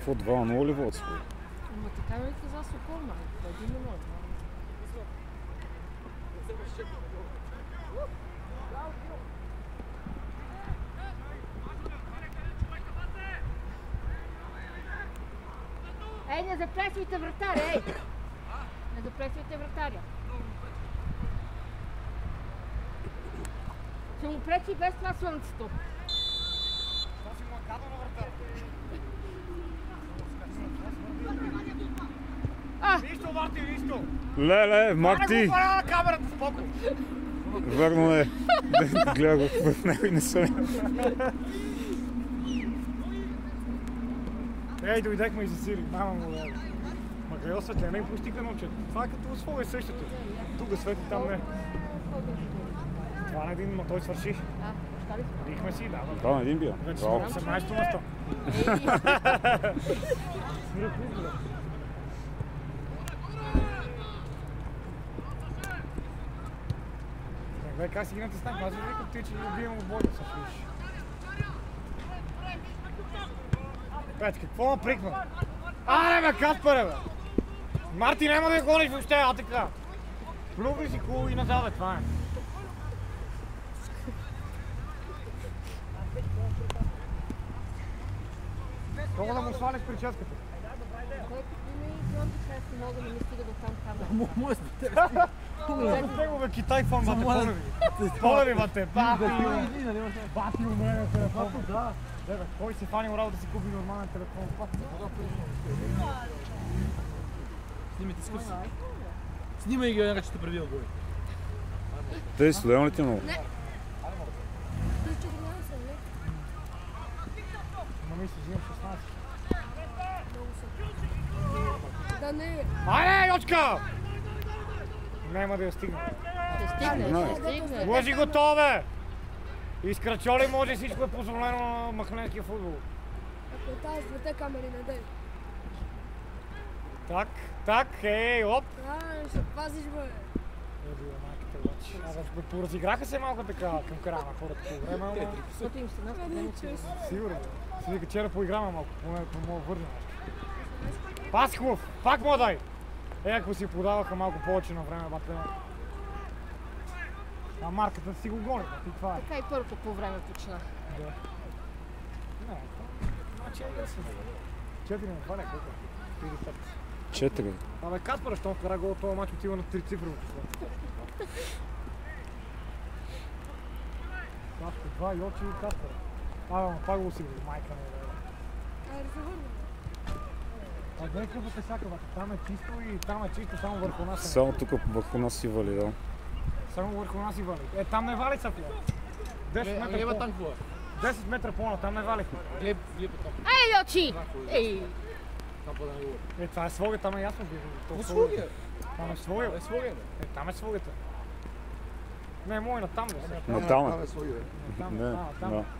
Какво 2-0 ли водство? Ама така ли каза Сокол, май? 1-0. Ей, не заплесвайте вратаря, ей! Не заплесвайте вратаря. Ще му пречи без това слънцето. Това си му акада на вратаря. Нищо, Марти, нищо! Леле, Марти! Не го хваля на камерата, спокойно! Верно е. Гледах в него и не съм. Ей, дойдехме и засили. Мама му да... Ма къде осветлена и пустика научат. Това е като условие същото. Тук свети, там не. Това на един, но той свърши. Бихме си, да. Да, на един бил. Вече сме 18 на 100. Бе, как си ги натиснах? Аз ви викам ти, че ги убивам отбойка, също виж. Петка, какво ме приква? Аре бе, Каспаре бе! Марти, няма да я гониш въобще, а така. Плювай си хубаво и назад, бе, това е. Колко да му свалиш прическата? Който има и Джон Дешест, мога да не стига до там камера. Моя с него бе, Китай фон, бате, полеви. Полеви, бате, бати. Бати у мене телефон. Да. Бе, кой си фанил работа да си купи нормален телефон? Снимайте с къси. Снимай ги, някак ще те преди отбой. Те, студено ли ти много? Не. Мами си взимам 16. Да не. Айде, Йочка! Няма да я стигне. Ще стигне, ще стигне. Лъжи го то, бе! Изкрачоли може, всичко е позволено на махленския футбол. Ако тази двете камери не дай. Так, ей, оп! Ще пазиш, бе. Поразиграха се малко така към края на хората по време, ама... Защото им се наста. Сигурно. Си вика, вчера поиграме малко, поне мога върна нещо. Пас хубав! Пак му дай! Ако си подаваха малко повече на време, бате. А марката си го гони, ти това е. Така и първо по време почна. Да. Не, значи е да се даде. 4 на 2 колко? 4. Абе, Каспара, щом вкара гол, този мач отива на 3 цифрово число. Каспар 2, Йочи и Каспара. Абе, пак го сигурно, майка ми е. Айде се върна. А не къпата всяка, бата. Там е чисто и там е чисто, само върху нас. Само тук върху нас си вали, да. Само върху нас и вали. Е, там не вали са, 10 метра там какво е? 10 метра по-на, там не валихме. Глеб там. Ей, Йочи! Ей! Там по да не говори. Е, това е слога, там е ясно. Какво слуги? Там е слога. Е слуги, Е, там е слогата. Не, мой на там, да. Натам е. Не, Не,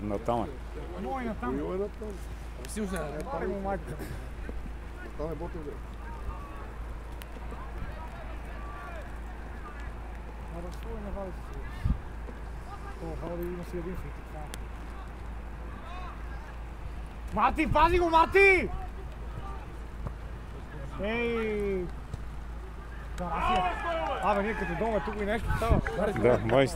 натам е. мой на там. Силно се не. Пари му майка. Там е Ботев, бе. А да слога не вали се. Това вали има си един фит. Марти, пази го, Марти! Ей! Абе, ние като дома тук и нещо става. Да, май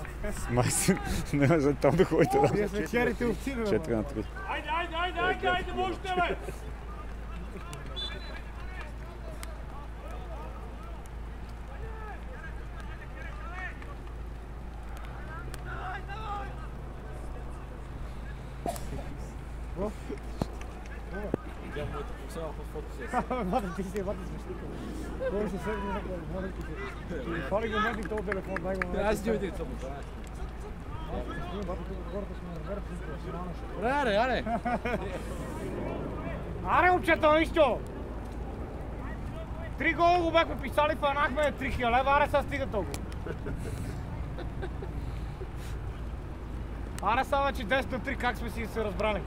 не за там да ходите. Вие сме черите овци, бе. 4 на 3. Айде, можете, бе! Я моята професионална фото Бата, ти си, бата смешника. Кой се седи на колко? Фали го мен и този телефон, дай го на. Аз ти отиде само. Бата, тук хората сме намерят професионална шеф. Аре! Аре, момчета, нищо! 3 гола го бяхме писали, фанахме 3000 лева, аре сега стига толкова. Аре сега вече 10 на 3, как сме си се разбрали?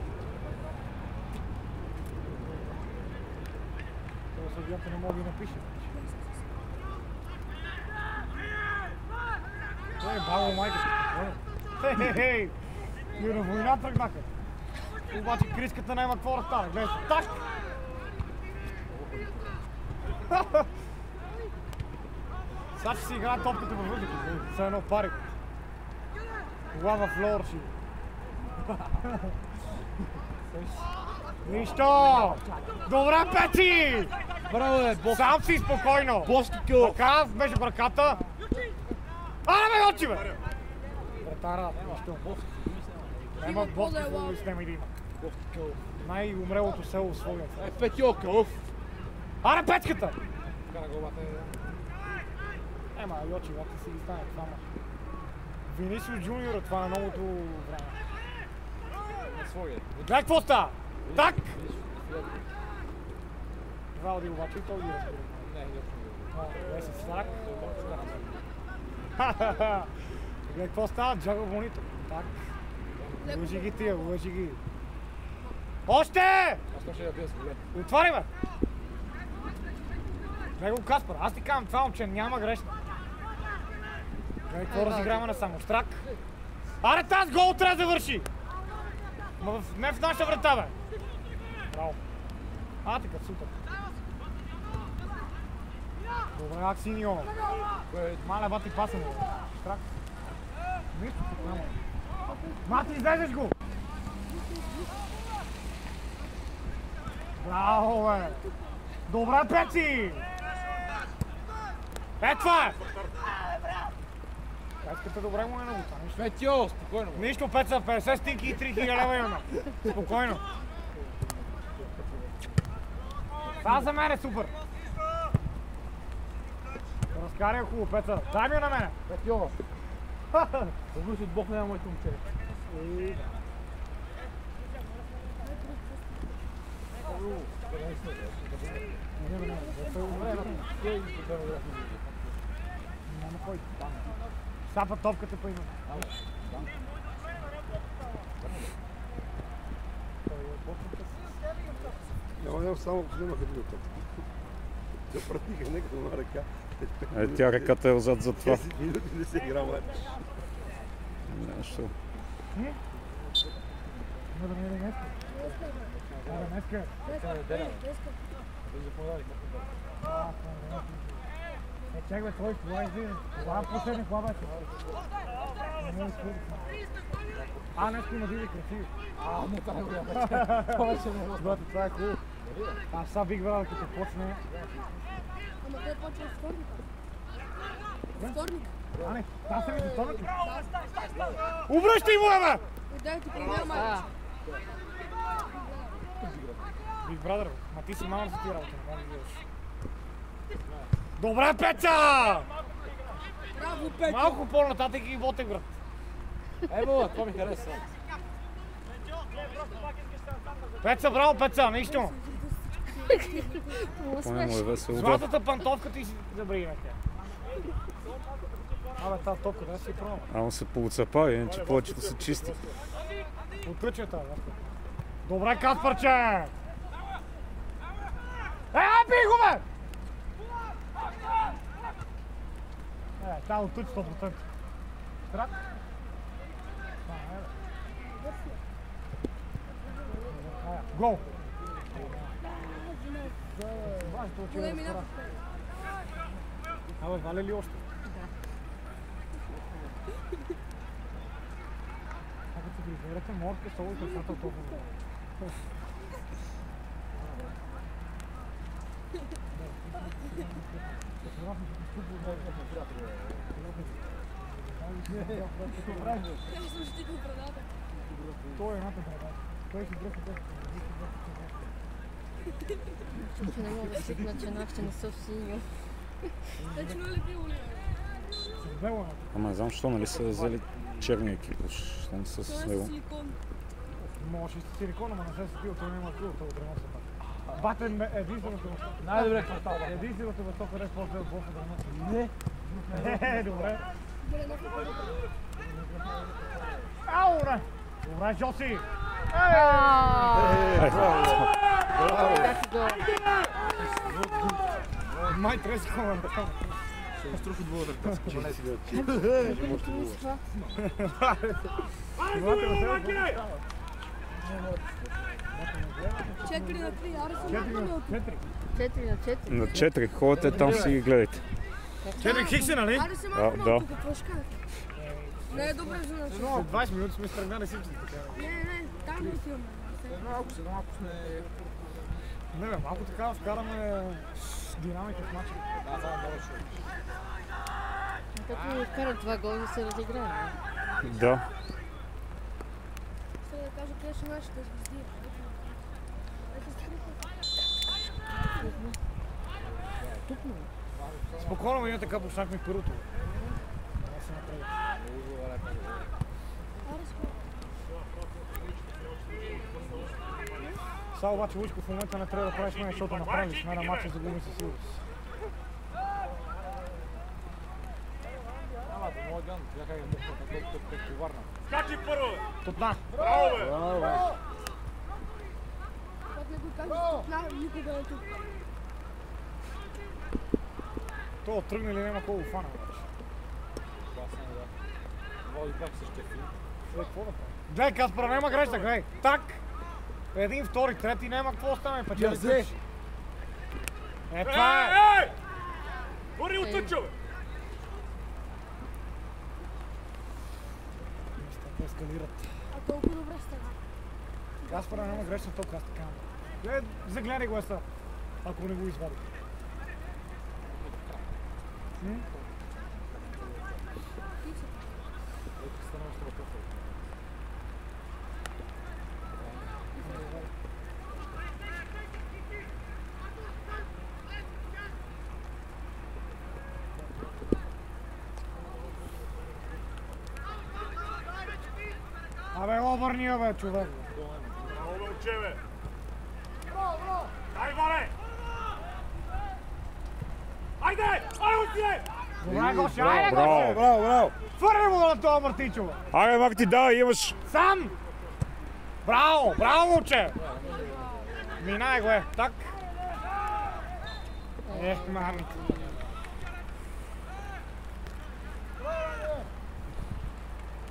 Това съдията не мога да напише. Ей, баба майка си. Хей! И на война тръгнаха. Обаче криската няма какво да стане. Гледай, так! Сега ще си играе топката във въздуха, са едно пари. Лава флор си. Нищо! Добре, Пеци! Браво е, бос. Сам си спокойно! Боски кил. Така, между краката. Бе, очи, бе! Братара, нищо. Няма боски, с няма и да има. Най-умрелото село в Своген. Петьока, оф. Аре, печката! Кара главата е. Ема, Йочи, ти си ги стане, това ма. Винисиус Джуниор, това е новото време. На своя. Гледай какво става! Так! Валди обаче и той ги разбира. Не, Гледай си слак. Гледай какво става, джага монитор. Так. Лъжи ги тия, лъжи ги. Още! аз ще я бия с голем. Отваряй, бе! Гледай го Каспар, аз ти казвам, това момче няма грешно. Гледай какво разиграваме на само штрак. Аре, тази гол трябва да завърши! Не в нашата врата, бе! Браво! Ти като супер! Добре, Аксиньо! Мале, бати паса му, штрак. Нищо тук няма. Мати, излезеш го! Браво, бе! Добре, Пеци! Това е! Пецката добре му е много това, нищо. Петьо, спокойно. Нищо, Пеца, 50 стинки и 3000 лева имаме. Спокойно. Това за мен е супер. Разкаря хубаво, Пеца. Дай ми я на мене. Петьо. Погуш от Бог няма моето момче. Няма кой. Сапа топката па има. Няма само ако вземаха друга топка. Те пратиха някаква на ръка. Тя ръката е отзад за това. 10 минути не се игра матч. Нещо. Не да не е днеска. Днеска. Чакай, бе, той това е това последни това беше. Днеска има диви красиви. Не, това е голяма вече. Повече не е. Брате, това е хубаво. Аз сега бих брал, като почне. Ама той почва с вторник. Вторник. Не, аз съм и до вторник. Обръщай му, бе! Дай ти пример, майче. Биг брадър, ма ти си малко за ти работа, не можеш да видиш. Добре, Пеца! Браво, Петя! Малко по-нататък и Ботек, брат. Ево, това ми харесва. Пеца, браво, Пеца, нищо. Поне му е весело. Златата пантовка ти си забрави на тя. Абе, тази топка, да си пробвам. Ама се поуцепа, иначе повечето са чисти. Отключвай тази, Васка. Добре, Каспарче! Бий го, бе! Тя оттуч 100%. Страк? Гол! Големи напад. Абе, валя ли още? Ако си приберете морска соло и кафата толкова. Ясно ще ти го предава. Той е едната брада. Той си дръпи те. Че не мога да свикна, че нашите не са в синьо. Точно ли било ли? С бело. Ама не знам, защо нали са взели черния екип, защо не са с Това е него. силикон. Може и с силикон, ама не се събил, той няма сил, той отремонт се пак. Батен е единственото место. Най-добре квартал. Единственото место, където после от Босо Не. Добре. Беле на футбол. Ау, бре! Добре, Жоси! Май треси команда. Ще струхи двора да 4-3, аре съм 4 на 4. 4 на 4. На 4 ходете там си ги гледайте. 4 хикси, нали? Аре съм Да, малко да. тук, какво ще кажете? Не е добре за нас. След 20 минути сме стръгнали всички така. Не, там не отиваме. Малко сме... Не бе, малко така вкараме динамика в матча. Да, само повече. Като вкарат 2 гола да се разиграем. Да. Сега да кажа къде са нашите звезди. Спокойно, ние така почнахме първото. Сега обаче Лучко в момента не трябва да правиш мен, защото направили сме на матча за гуми със сигурност. Ама, по моят ган, бяха и като Варна. Скачи първо! Тотна! Браво, бе! Когато не го кажеш, никога не е тук. То тръгне ли няма колко фана обаче. Води пак същия филм. Какво да прави? Гледай, Каспара, няма грешка, гледай. Так! Един, втори, трети, няма какво стане, печели ключ. Това е! Ей! Гори оттъчо, бе! Те ескалират. А колко добре става. Каспара няма грешка, толкова аз така. Гледай, загледай го еса, ако не го извади. Абе, обърни я, бе, човек. Браво, бе, момче, бе! Дай, Вале! Айде! Айде, отиде! Добре, Гоши, айде, Браво, Гоши! браво, браво. Фърли му на това Мартичо, бе! Айде, Марти, давай, имаш. Сам! Браво, браво, момче! Минай го, так. Мамите.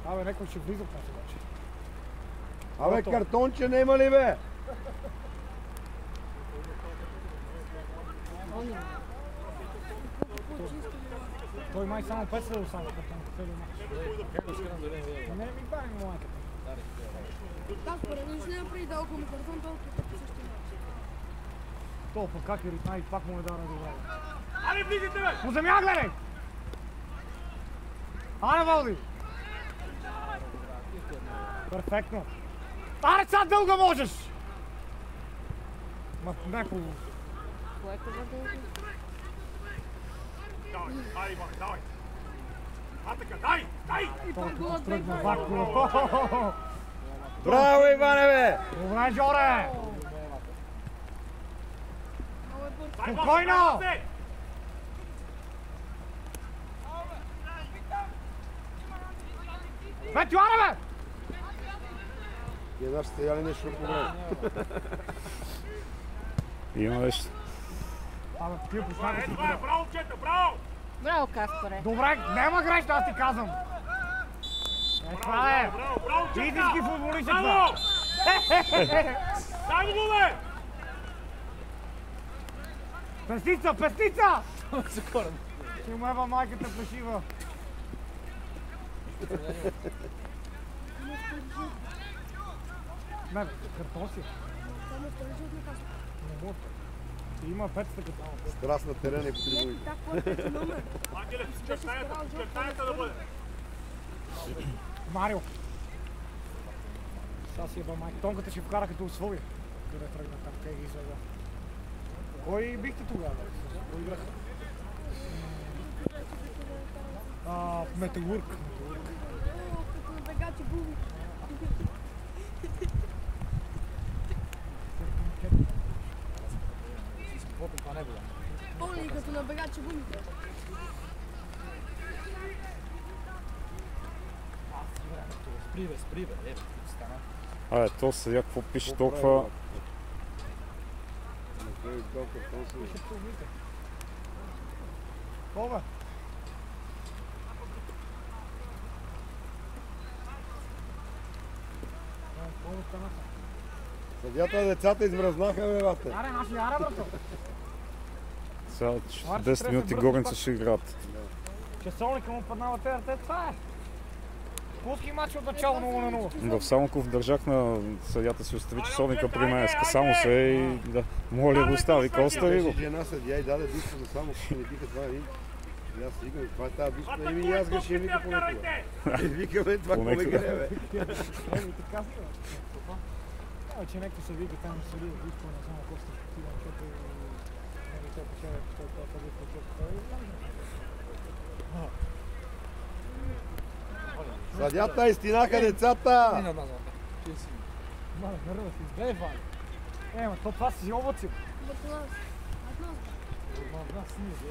Абе, некой ще влиза в нас обаче. Абе, картонче нема ли, бе? Той май само 5 се остана картон. Не ми бави му майката. Да, според мен ще не направи да около картон, толкова като същия начин. То пък как е ритна и пак му не дава добре. Айде, влизайте, бе! По земя гледай! Ане, Валди! Перфектно! Аре, сега дълга можеш! Ма не по... Кое е дълго? Давай, айде, Иван, давай! А така, дай! Дай! Толкова стръгна вако. Браво, Иване, бе! Добре, Жоре! Дай, Спокойно! бе! Бе, Тюаре, бе! Тия наши стояли нещо по-време. Има нещо. Абе, тия пуснака си. Това е, браво, момчета, браво! Браво, Каспаре. Добре, няма грешка, аз ти казвам. Това е. Браво, браво, момчета! Истински футболист е Браво! това. Дай го, бе! Пестица, пестица! За корен. Ще умева майката плешива. Не, картон си. Само втори жълт на каста. Не мога. Има петата като. Страст на терена и по трибуните. Так, кой е номер? Ангеле, чертаята да бъде. Марио. Сега си еба майка. Тонката ще вкара като условие. Къде тръгна там, къде ги излега. Кой бихте тогава? Кой играха? Металург. О, като на бегачи губи. Каквото това не е голям. Помни, като на бегачи гумите. Спри, бе, стана. Абе, то сега какво пише толкова... Направи дал картон си. Кога? Какво стана? Съдята децата измръзнаха, бе, бате. Аре, наши яра, брато. Сега 10 минути горница ще играят. Часовника му паднава ТРТ, това е. Пулски матч от начало 0-0. В Самоков държах на съдята си остави часовника при мен. Само се и да моля го остави, остави го. Беше жена съдия и даде дуспа за Самоков, не вика това и аз викам, това е тази дуспа, и аз грешим, вика понекога. Викаме това, кome гре, бе. Че нека се вика там съди, дуспа на Самоков сте спотива, защото не се почава, защото това е дуспа, Съдята изтинаха децата! Мале, нервно си избева. Ема, това си облаци. Нас снима, бе.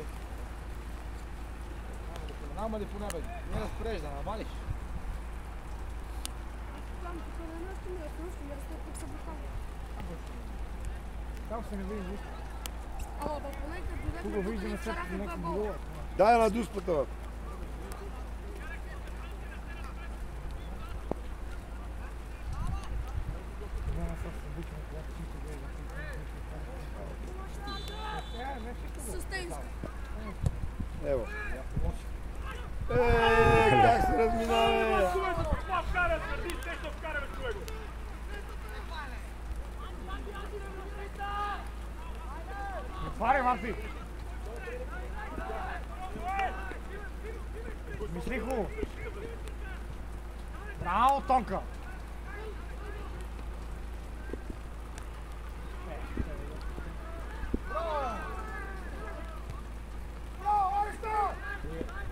Няма ли поне, бе? Не разпорежда, намалиш. Там се не види. Ало, бе, поне като Тук виждаме всякакви някакви голове. Дай на дуспата, бе. Ево. Как се разминава? Това вкара, твърди, те ще вкараме с него. Отваряй, Марти! Мисли хубаво! Браво, Тонка!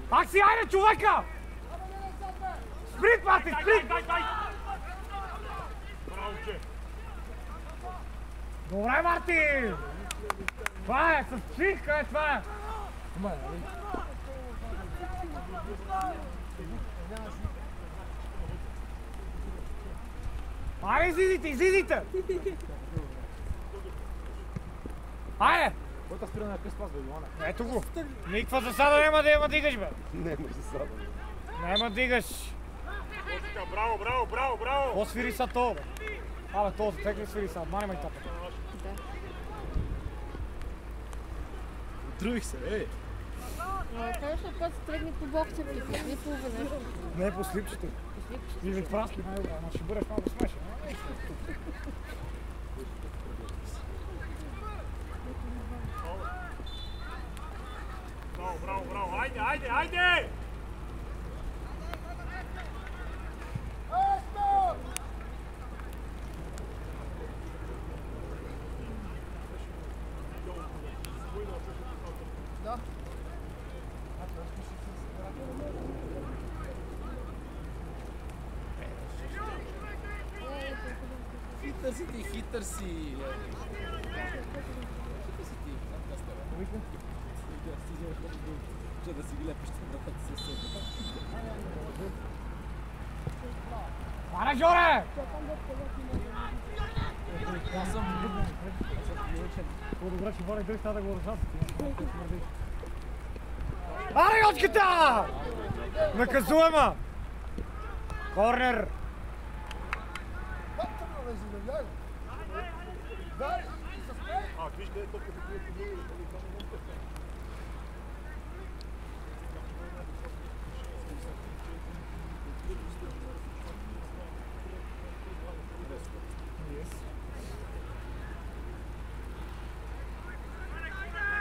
Пак си, айде, човека! Сприт, Марти, сприт! Браво, че! Добре, Марти! Това е, с психка е това е! Айде, излизайте, излизайте! Айде! Който спира на къс пас, бе, Йоана. Ето го! Никаква засада няма да я дигаш, бе! Нема засада. Няма дигаш! Браво, браво, браво, браво! Какво свири са то, бе? Абе, то за тек ли свири са? Мани майтапа. Отрувих се, ей! Следващия път тръгни по боксите, не по нещо. Не, по слипчето. Или праски, най-добре, ама ще бъдеш малко смешен. Браво, браво, браво! Айде, айде, айде! Хитър си ти, хитър си! Хитър си ти, там къс тебе. Че да си ги лепиш на вратата със себе. Ара, Жоре! Аз съм... По-добре, че Боре държа да го разсад. Ара, Йочката! Наказуема! Корнер! Виж къде топката ти е подминала.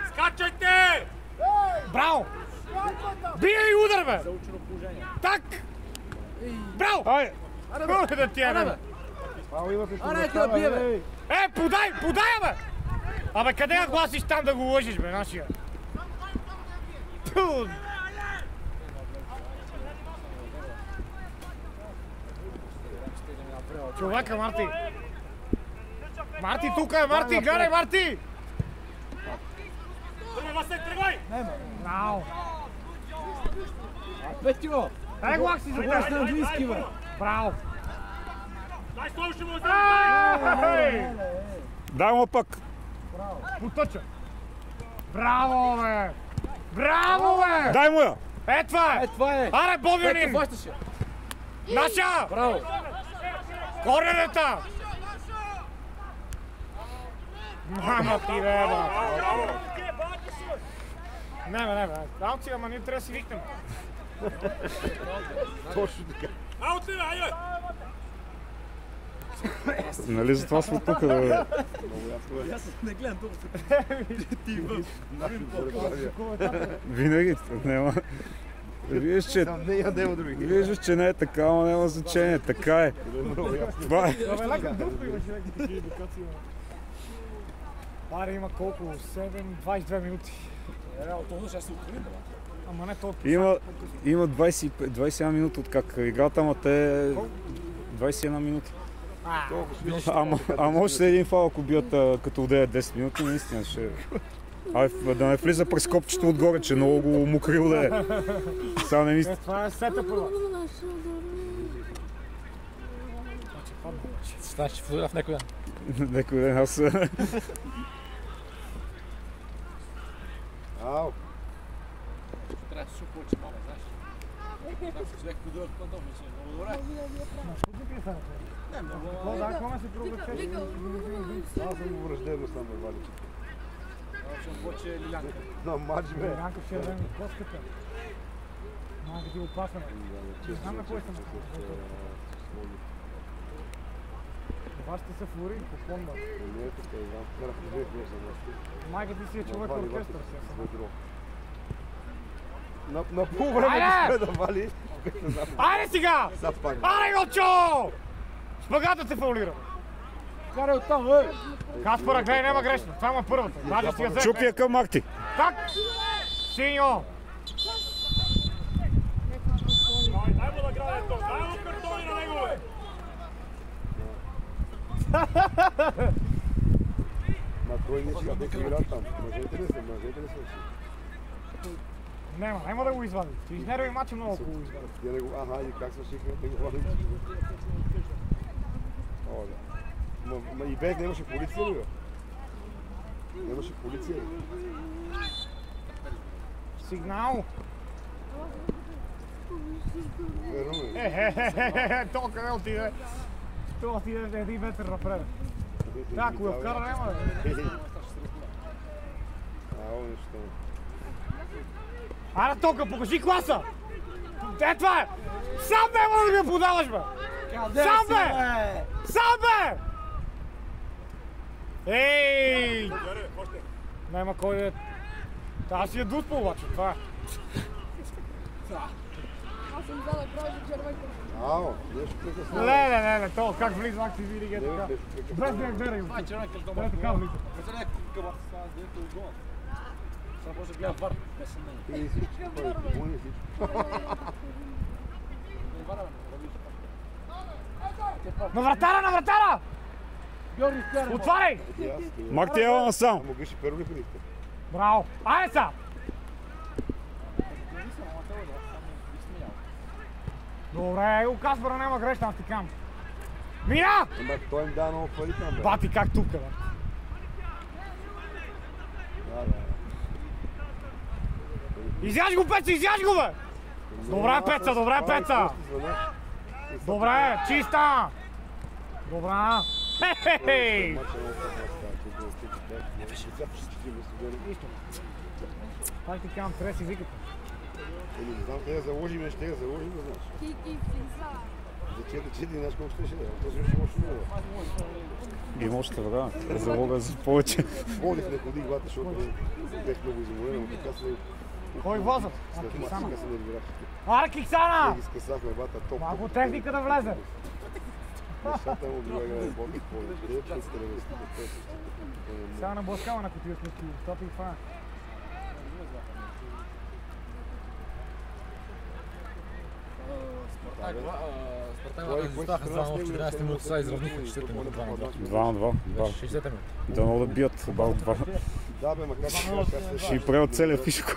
Скачайте! Браво! Бия и удар, бе! Заучено положение. Так! Браво! Айде! Колко да ти е, бе! Аре, къде бие, бе! Подай! Подай, бе! Абе, къде я гласиш там да го лъжиш, бе, нашия? Ту! Човека, Марти! Марти, тук е! Марти, гледай, Марти! Тръгвай, Васен, тръгвай! Браво! Петио! Ей, глас си за Глас на английски, бе! Браво! Дай слово, ще му вземем! Дай му пък! Потъча! Браво, бе! Браво, бе! Дай му я! Е, това е! Е, това е! Аре, Бобянин! Ето, ващаше! Наша! Браво! Корнерата! Мама ти бе, бе. Не, Алци, ама ние трябва да си викнем. Точно така. Аути, айде! Нали затова сме тук, бе? Много ясно е. Аз не гледам толкова. Ти във. Винаги няма. Виждаш, че... Няма други. Виждаш, че не е така, но няма значение. Така е. Това е. Абе, леко дупко имаше леко такива индикации. Аре, има колко? 7-22 минути. Това ще се открим. Ама не толкова. Има 21 минути от как играта, ама те... 21 минути. Ама още един фал, ако бият като удеят 10 минути, наистина ще... Да не влиза през копчето отгоре, че много го мокрил да е. Сега не мисля. Това е сета първа. Знаеш, че фотограф някой ден. Некой ден аз... Ау. Трябва да се повече мама, знаеш. Там се човек подълъг пантон, мисля, много добре. Не, много. Да, коме се провлече? Аз съм го враждебност на Вали. Ще повече Лилянка. На матч, бе. Янков ще вземе коската. Малко ти опасна. Не знам на кой съм. Това ще се флори по фонда. Не е така, Иван. Карах две гласа. Майка ти си е човек оркестър. На полувреме ти да вали. Айде сега! Запак. Айде, Гочо! Шпагата се фаулира. Карай оттам, бе! Каспара, гледай, няма грешно. Това има първата. Даже си я взе. Чупия към Марти. Так! Синьо! Дай му да граде то, дай му картони на него, бе! Ма той не ще да игра там. Мъжете ли са? Няма да го извади. Ти изнерви мача много, ако го извади. Я не го... Аха, и как се шихме да го вадим? О, да. Ма и без не имаше полиция ли, бе? Нямаше полиция ли? Сигнал! Верно е. То къде отиде? То отиде един метър напред. Да, ако я вкара, няма да. Ао, нещо. Ара тока, покажи класа! Е, това е! Сам бе, може да ми подаваш, бе! Сам бе! Сам бе! Ей! Няма кой да е... Аз си я дуспа обаче, това е. Аз съм взела край за червенка. Ао, нещо прекъсна. Не, то как влиза, как си винаги е така. Без да я гледай. Това е червен картон. Да, така влиза. Представя някакъв къбат става с директор от гола. Сега може да гледа вар, без съмнение. Ти всички, помни всичко. Не вара, бе, На вратара! Георги, вкарай! Отваряй! Марти, ела насам. Ама греши първо ли ходихте? Браво! Айде са! Добре, у Каспара няма грешна, аз ти кам. Мина! Ама той им дава много пари там, бе. Бати как тук, бе. Да. Изяж го, Пеца, изяж го, бе! Добре, Пеца, добре, Пеца! Добре, чиста! Добра! Хе-хе-хей! Това ти казвам, трябва да си викате. Не знам, те я заложим, не ще я заложим, да знаеш. Кики физа. За 4 знаеш колко ще да. Този ще може много. Има още време. Залога за повече. Водих не ходих глата, защото бех много изморен, но така се... Кой возът? След Киксана. мачка се нервирах. Ара, Киксана! Ги скъсахме бата топ. Малко техника да влезе. Нещата му друга игра борби повече. Сега на блъскава на котия сме стопи и това. Спартак резултаха с 2 в 14 минути, сега изравниха 60 минути 2 на 2. 2 на 2. 60 минути. Дано да бият about 2. Да бе, макар че Ще и правят целия фишко.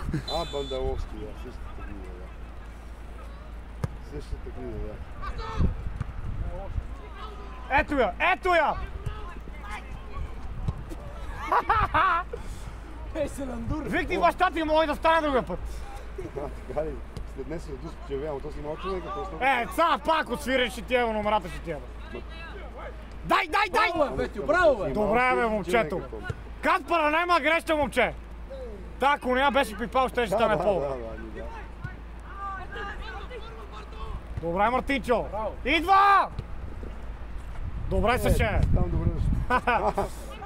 Бандаловски, да, същата книга, да. Същата книга, да. Ето я! Ей, се нандур! Викни баща ти, може да стане другия път. Така ли? След днес се дуспи, че вярвам, то си малко човека, просто... Сега пак отсвирен ще тия, номерата ще тия. Дай! Браво, бе, Петю, браво, бе! Добре, бе, момчето. Каспара няма грешка, момче! Та, ако няма беше пипал, ще стане пол. Добре, Мартинчо! Идва! Добре се ще! Там добре.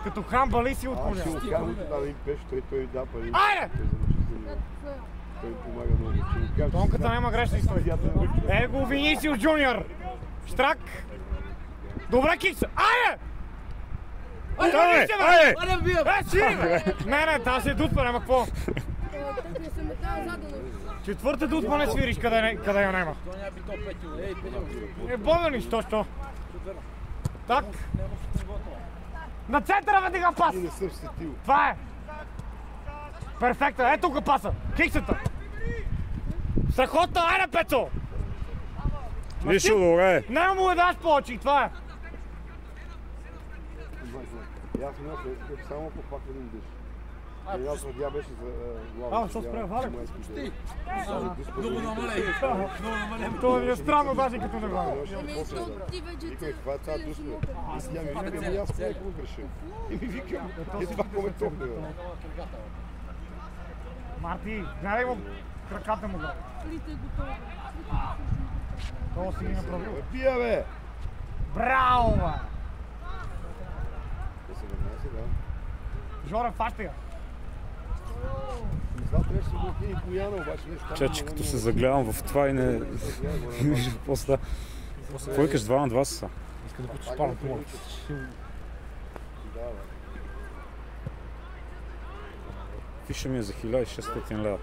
Като хамбали си от коня. Аз ще му кажа, да им пеш, той да пари. Айде! Той помага много. Тонката няма грешни стои. Его Винисиус Джуниор. Штрак. Добре, кикс. Айде! Айде! Айде! Сири, бе! Не, тази е дутпа, няма какво. Не се метава задано. Четвърта дутпа не свириш, къде я няма. Това няма би то петил. Ей, петил. Е, болен що? Так. На центъра бе дига пас. Не съм сетил. Това е. Перфектно, ето го паса. Киксата. Страхотно, айде, Пецо! Нищо, добре. Няма му даш повече и това е. Аз не само по пак един дъжд. Аз съдия беше за главно. Защо спре, Вале? Много намалей. Това ми е странно даже като не валя. Ти вече Викам, това е цяла душна. И сега ми викам, аз не какво греша. И ми викам, това кome топне. Марти, гледай му краката му гледай. Лите готово. Това си ги направил. Пия, бе! Браво, бе! Да. Жоре, фаща я. Това трябваше да се блокира и Бояна, обаче не става. Чачи, като се загледам в това и не вижда какво става. Какво викаш 2 на 2 са? Иска да спарам това. Фиша ми е за 1600 лева.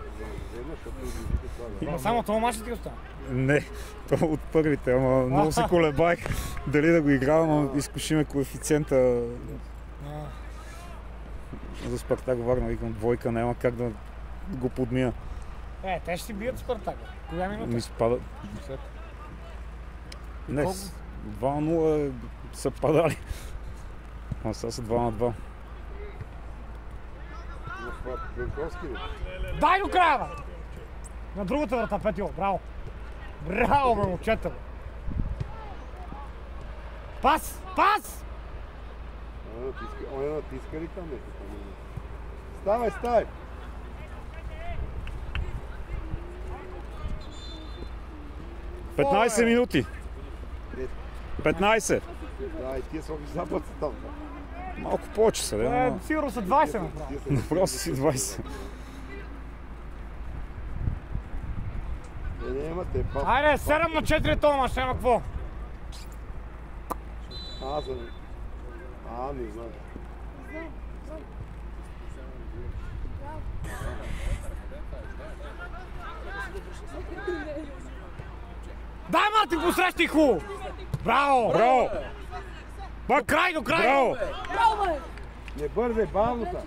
Само това мач ти остава? Не, то от първите, ама много се колебаех дали да го играя, но изкушиме коефициента за Спартак Варна. Викам, двойка няма как да го подмия. Те ще си бият Спартак. Коя минута? Ми спада. Не, 2 на 0 са падали. А сега са 2 на 2. Дай до края, бе! На другата врата, Петио, браво! Браво, бе, момчета, бе! Пас! Пас! Оня натиска ли там нещо? Ставай, ставай! Петнайсет минути! 15! Да, и тия сроки запад са там. Малко повече са, да? Сигурно са 20 направо. Направо си 20. Няма те пас. Айде, 7 на 4 това мач, няма какво. Не знам. Дай, Мартин, посрещай хубаво! Браво! Браво! До край, до край! Браво! Браво, бе! Не бързай, бавно са.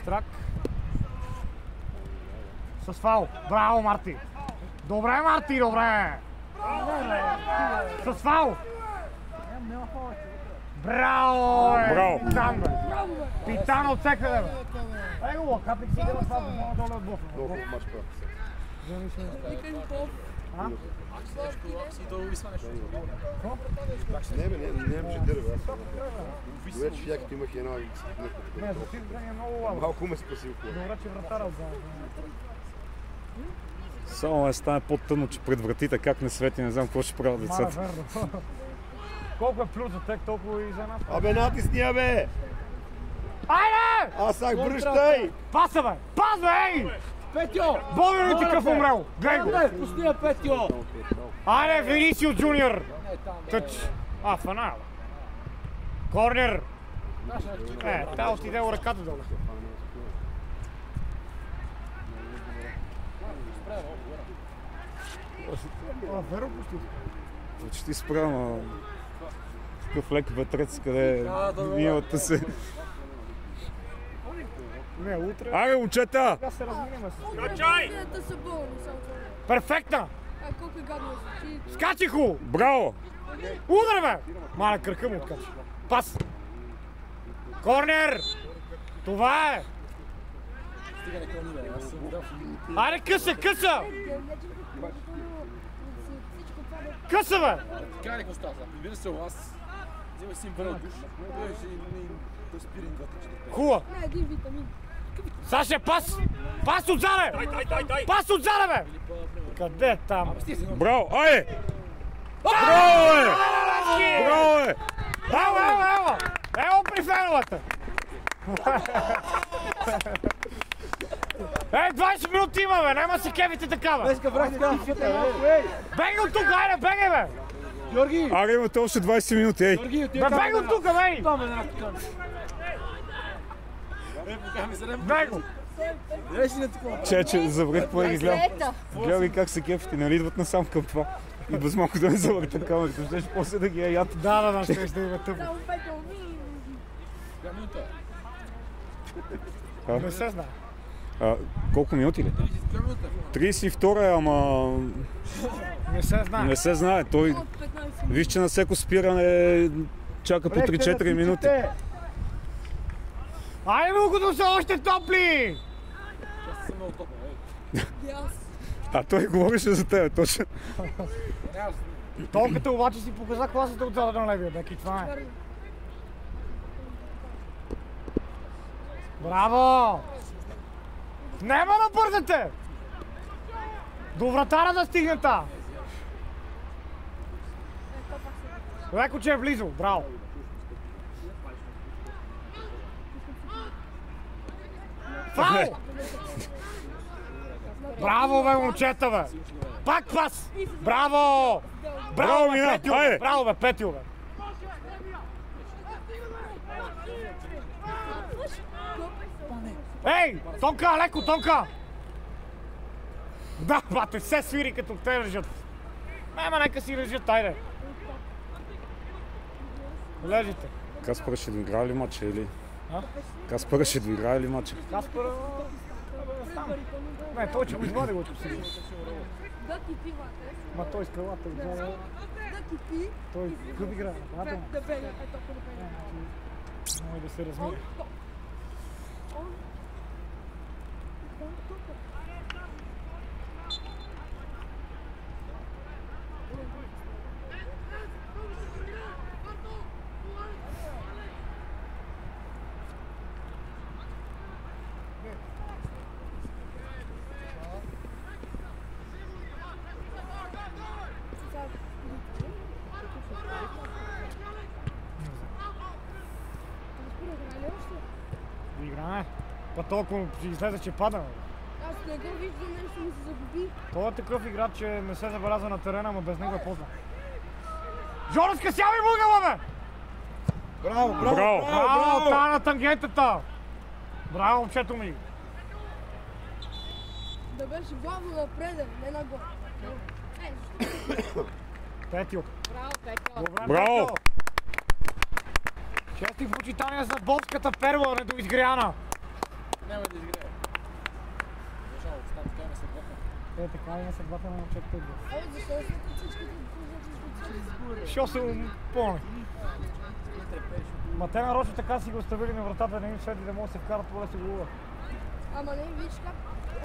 Штрак. С фаул. Браво, Марти! Добре, Марти, добре! С фаул! Браво, бе! Браво! Питан, бе! Питан от всекъде, бе! Ей го, капик си да това, мога долу от буфа. Много мач прав. Викай хубав. Не, че дърва. Добре, че фяките имах една и Не, за тих е много лава. малко ме спасил. Добре, че вратара за... Само ме стане по-тъмно, че пред вратите как не свети, не знам какво ще правят Мара, децата. верно. Колко е плюс за тек, толкова и за нас. Абе, натисни, бе! Айде! Асак, връщай! Паса, бе! Пас, бе, ей! Петьо! Бобин ли такъв умрел? Глей го! Пусти я, Петьо! Айде, Винисиус Джуниор! Тъч! Фанал! Корнер! Та отиде у ръката долу. Веро пусти. Почти спрямо. Такъв лек ветрец, къде миналата се. Не, утре... Аре, момчета! Да се разминем с... Те са болни, само това. Перфектна! Колко е гадно. Скачи хубаво! Браво! Удар, бе! Маля, кръка му откачи. Пас! Корнер! Това е! Айде, къса, къса! къса, бе! Така не става. Прибира се у вас. Взема си им върна душ. Гледаш и спирин вътре. Хубаво! Не, един витамин. Саше, пас! Пас отзаде! Пас отзаде, бе! Къде е там? Браво! Айде! Браво, бе! Браво, бе! Ево! Ево при феновете! 20 минути има, бе! Няма си кефите така, бе! Бегай от тук, айде, бегай, бе! Георги! Аре, имате още 20 минути, ей! Бе, бегай от тук, бе! Бегай! Че, за време поне ги гледам. Гледай как се кефите, нали идват насам към това. И без малко да не завъртам камерата, щеш после да ги ядат. Да, ще да има тъпо. Само Петъл. Не се знае. Колко минути ли? 32 е, ама... Не се знае. Не се знае. Той, виж, че на всеко спиране чака по 3-4 минути. Айде, много са още топли! Аз съм много топъл, А той говореше за теб, точно. Толкова обаче си показа класата от зада на левия бек и това е. Браво! Нема да бързате! До вратара да стигнете! Леко, че е близо, браво! Фау! Браво, бе, момчета, бе! Пак пас! Браво! Браво, бе, Петю, бе! Браво, бе, Петю, бе! Ей! Тонка, леко, Тонка! Да, бате, все свири като те режат. Ама нека си режат, айде. Лежите. Каспара ще доиграе ли матча или? Каспара ще доиграе ли матча? Каспара... Не, той че го извади го, че си. Да ти пи, мате. Ма той скалата отзаде. Да ти пи. Той къв играе, Да бега, ето да бега. Може да се размие. Играе. Па толкова ще излезе, че пада. Аз не го виждам, нещо ми се загуби. Той е такъв играч, че не се забелязва на терена, ама без него е познат. Жоро, скъсявай мъгъла, бе! Браво, браво, Браво! Браво, тая на тангентата! Браво, момчето ми! Да беше главно напред, не нагоре. Петю. Браво, Петко. Добре, Браво! Петю. Чести почитания за Бобската перла, недоизгряна. Няма да изгрея. Жало, става така не се глътна. Така и не се глата на момчето. Ой, защо се всичките Що се помни? Ма те нарочно така си го оставили на вратата, да не им свети да могат да се вкарат това да се голува. Ама не, виж как.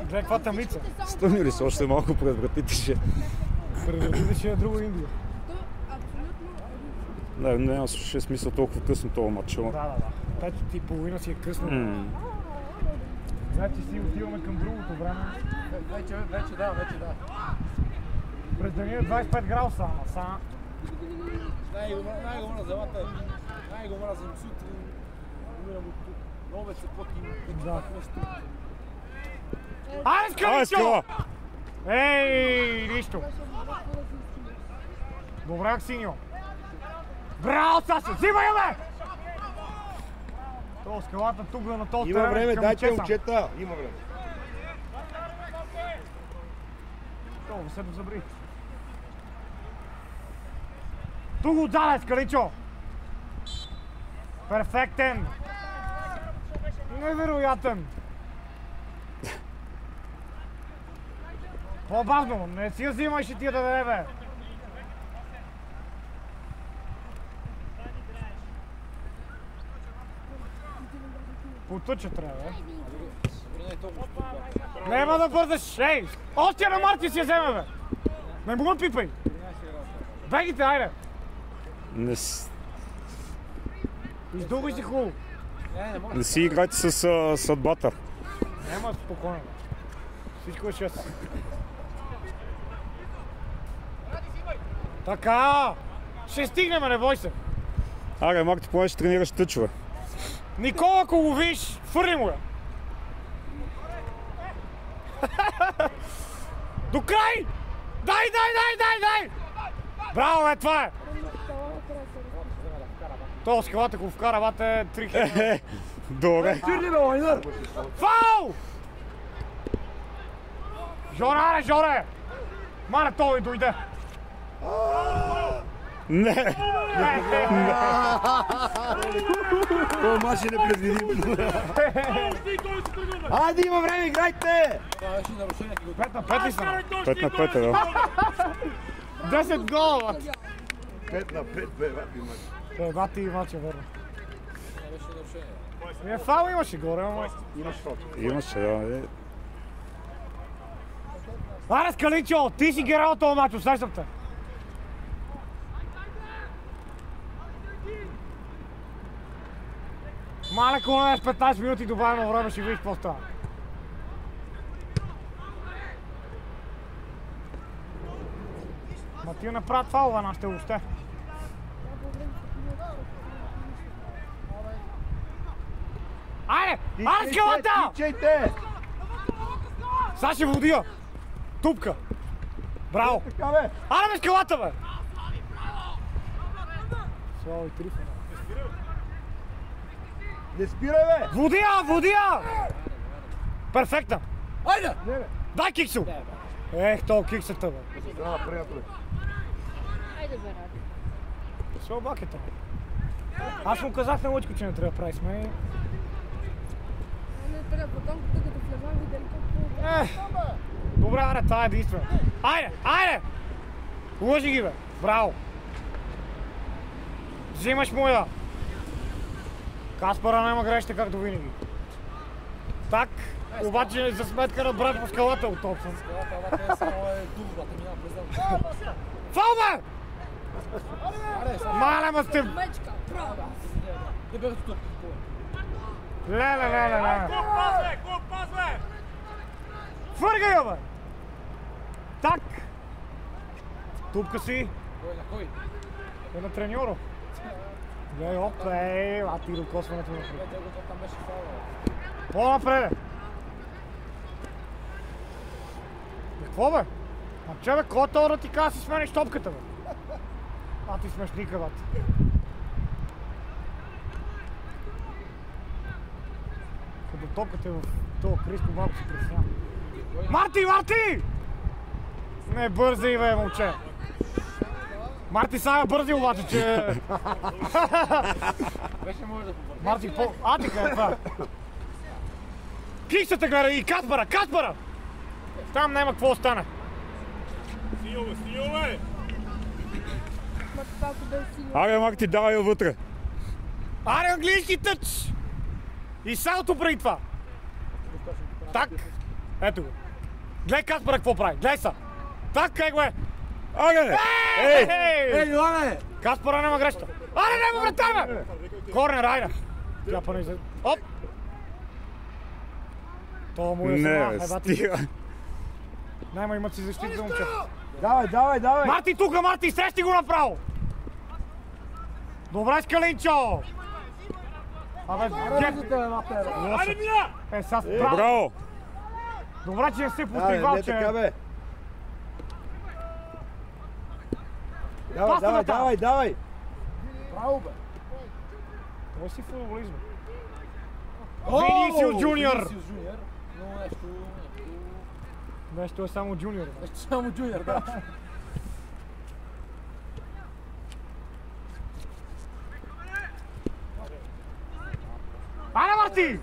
Гледай каква тъмница. Стъмни ли са още малко пред вратите ще? Предвидите, ще е друга Индия. То абсолютно... Не, няма смисъл толкова късно това матч. Да. 5:30 си е късно. Значи си отиваме към другото време. Вече да. През деня е 25 градуса, ама са... Най-го мраза, най-го мразим сутрин. Умирам от тук. На обед се потим. Да. Нещо. Айде, Скаличо! Скала! Ей, нищо. Добре, Аксиньо. Браво, Саша! Взимай я, бе! То скалата тук на този терен. Има време, към дайте Чеса. момчета. Има време. То, се дозабри. Тук отзаде, Скаличо! Перфектен! Невероятен! По-бавно, не си я взимай, ще ти я даде, бе! Потъча трябва, бе. Нема да бързаш, ей! Още на Марти си я вземе, бе! Не му го пипай! Бегите, айде! Не Издугай си хубаво. си играйте с съдбата. Няма спокойно. Всичко е 6. Така! Ще стигнем, не бой се. Аре, Марти, поне ще тренираш тъчове. Никола, ако го видиш, фърли му я. До край! Дай! Браво, това е! То скалата, ако вкара, бате, 3000. Добре. Фау! Жоре! Мане, той дойде. Не! Това мач е непредвидим. Айде, има време, играйте! 5 на 5 ли са? 5 на 5, да. 10 гола, бат. 5 на 5, бе, бати мач. Бати и мача, верно. Фау имаше горе, ама... Имаше, да. Аре, Скаличо, ти си герал този мач, усещам те. Мале, ако не е с 15 минути добавено време, ще видиш какво става. Ма ти не правят фаува нашите въобще. Айде! Айде, скалата! Тичайте! Саши Водия! Тупка! Браво! Така, бе! Айде, бе, скалата, бе! Слава и Трифон. Не спирай, бе! Водия! Перфектна! Айде! Дай киксо! Ех, то киксата, бе. Да, приятеле. Айде, бе, Ради. Слава бакета. Аз му казах на Лъчко, че не трябва да прави сме. Не трябва там, като влезам, видели какво... Добре, аре, това е единствено. Айде! Лъжи ги, бе. Браво! Взимаш му я. Каспара няма грешка, както винаги. Так, обаче за сметка на брат в скалата от Топсън. Фал, бе! Мале, ма сте... Мечка, право! Леле. Фъргай я, бе! Так! Тупка си. Кой? Е на треньора. Гледай, а ти докосването напред. Там беше фаула. По-напред! Какво, бе? Че, бе, кой това да ти каза си смениш топката, бе? А ти смешника, бе. Като топката е в този Криско, малко си пресня. Марти! Не бързай, бе, момче. Марти сега бързи обаче, че... Беше може да побързи. Марти, Атика е това. Киксата гледа и Каспара! Там няма какво остане. Стига, бе! Ма това ако бе силно. Аре, Марти, давай я вътре. Аре, английски тъч! И салто преди това. Так. Ето го. Гледай Каспара какво прави. Гледай са. Так, как го е. Аре! Ей, Иване! Каспара няма грешка. Аре, няма врата, бе! Корнер, айде. Кляпане за... Оп! Това му е Не, сама. стига. Няма, имат си защита, момче. Давай! Марти тука, Марти, срещи го направо! Добре, Скалинчо! Абе, гепите, Айде, мина! сега справо. Браво! Добре, че не си постигвал, Не че... така, бе! Пасна на там. Давай! Браво, бе! Това си футболизм. Винисиус Джуниор! Винисиус Джуниор, но Нещо е само Джуниор. нещо само Джуниор, да. Айде, Марти!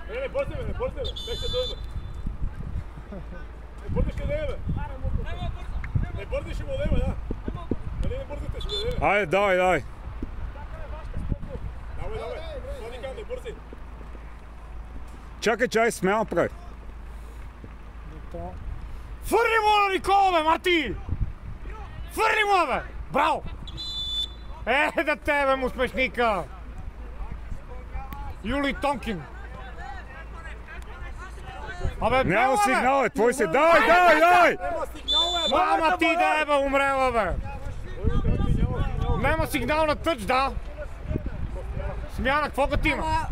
Не бързи, бе! Те ще дойде. Не бързи, ще дойде, бе! Не бързи, ще му дойде, да! Нали не бързите, ще дойде, бе! Айде, давай! Давай! Това ни казвам, не бързи! Чакай, смяна прави. Фърли му на Никола, бе, Марти! Фърли му, бе! Браво! Да тебе му смешника! Юли Тонкин! Абе, Няма сигнал, бе, твой се. Дай! Мама ти да е, бе, умрела, бе! Няма сигнал на тъч, да! Смяна, какво като има?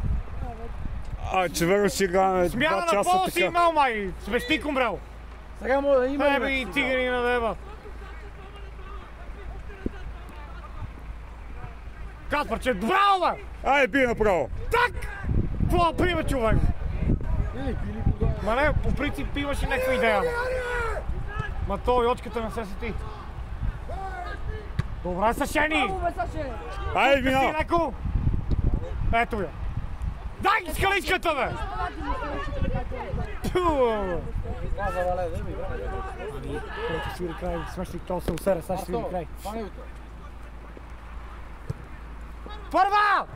Че верно си играме 2 Смяна часа на пол си така. имал, май! Смешник умрел! Сега мога да има. Ебе и тигри на деба! Каспарче, браво, бе! Айде, би направо. Так! Това прима, човек! Ма не, по принцип имаше някаква идея. Ма то и очката не се сети. Добре, Сашени! Айде, минал. Леко! Ето я! Дай скаличката, бе! Който свири край, смешник, то се усере, сега ще свири край. Първа!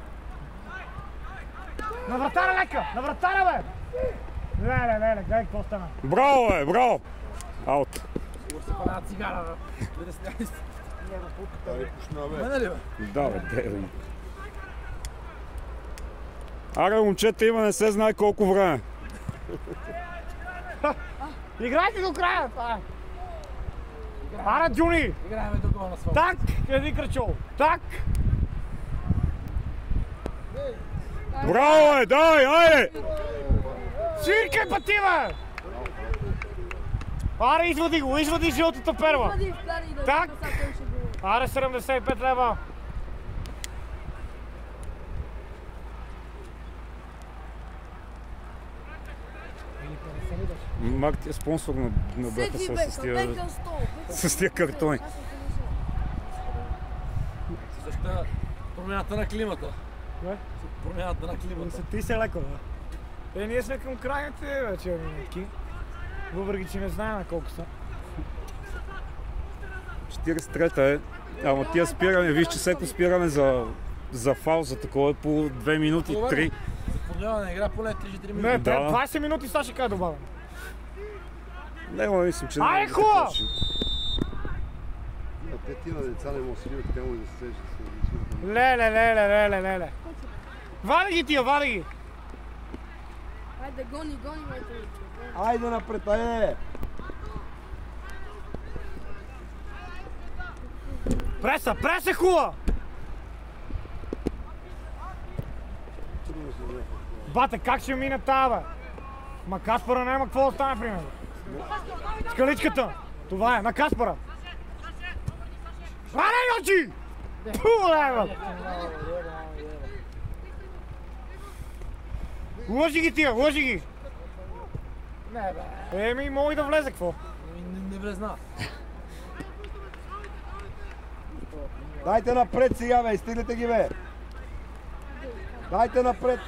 На вратаря, лека! На вратаря, бе! Леле, гледай какво стана. Браво, бе, браво. Аут. Да, бе, де. Аре, момчета, има не се знае колко време. Играйте до края! Аре, Джуни! Играем до гола на своя. Так! Еди Крачол! Так! Браво, бе, дай, айде! Свиркай пъти, бе! Аре, извади жълтата перва! Так! Аре, 75 лева! Марк е спонсор на БФС с тия картони. Защо промяната на климата? Кое? Промяната на климата. Ти се леко, бе. Ние сме към крайните вече минутки. Въпреки, че не знаем колко са. 43-та е. Ама тия спираме, виж, че всеко спираме за фал, за такова по 2 минути, 3. За подняване игра поне 3-4 минути. Не, Да. 20 минути сега ще кажа добавя. Не, ма мислим, че... Ай, хубаво! Те тия деца не могат да снимат, те могат да се сещат. Леле. Вали ги тия, вали ги! Айде, гони, майте. Айде напред, айде! Преса хубава! Бате, как ще мине тая, бе? Ма Каспара няма какво да стане при мен. Скаличката! Това е, на Каспара! Аре, Йочи! Пуле, бе! Лъжи ги тия, лъжи ги! Не, бе. Еми, мога и да влезе, какво? Не влезна. Дайте напред сега, бе, изтиглете ги, бе! Дайте напред!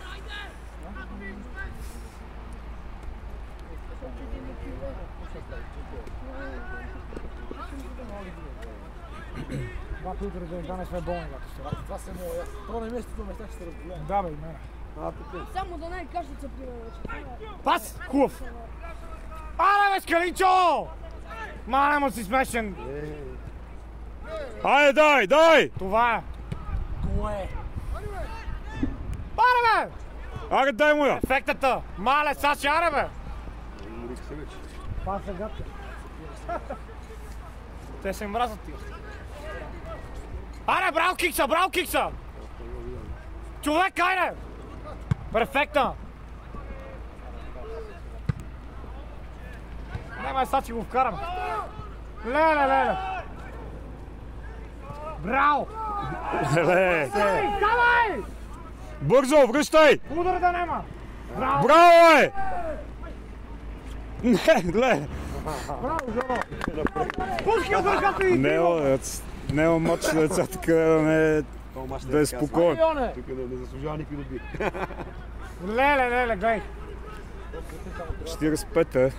Бате, утре да не сме болни, бате. Това се моя. Това не местото места ще се разболеем. Да, бе, и мене. Само да не кажете, че примерно вече. Пас! Хубав! Аре, бе, Скаличо! Ма, нема си смешен. Айде, дай! Това е. Кое? Аре, бе! Аре, дай му я! Ефектата! Мале, Саши, аре, бе! Това се гътка. Те се мразят тия. Аре, браво кикса! Човек, айде! Перфектна! Нема, сега си го вкарам. Леле! Браво! Леле! Давай! Бързо, връщай! Удар да нема! Браво! Браво, е! Не, гледай! Браво, Жоро! Пушки от ръката и Няма матч на децата, къде да е спокоен. Тук не заслужава никой да би. Леле, гледай! 45 е.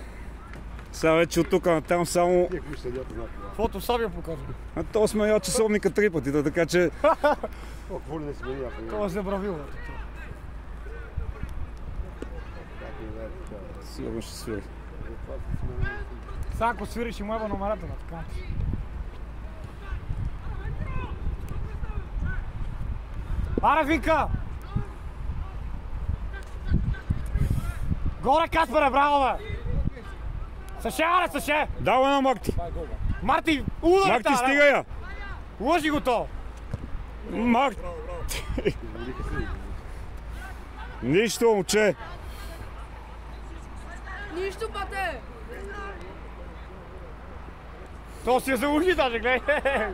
Сега вече от тук натам само... Някой ще седят знак. Фото Сабия покажа. А то сме я часовника 3 пъти, да, така че... Какво ли не смени, ако Това се забравил. Сигурно ще свири. Затова се сме... Сега ако свириш и му еба номерата на така. Аре, Винка! Горе, Каспаре, браво, бе! Саше, аре, Саше! Давай на Марти! Марти, ударите, Марти, стига я! Лъжи го то! Марти! Нищо, момче! Нищо, бате! То си я залужи даже, гледай!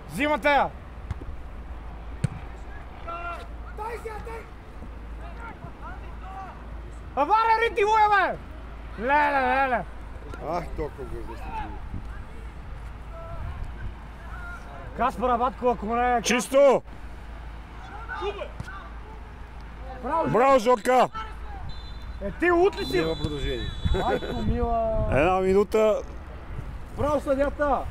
Взимате я! Абаре, рити му е, бе! Леле! Ах, толкова гъзда си ти. Каспара, батко, ако не е... Чисто! Браво, Жорка! Ти лут ли си? Няма продължение. Майко мила! Една минута. Браво, съдята!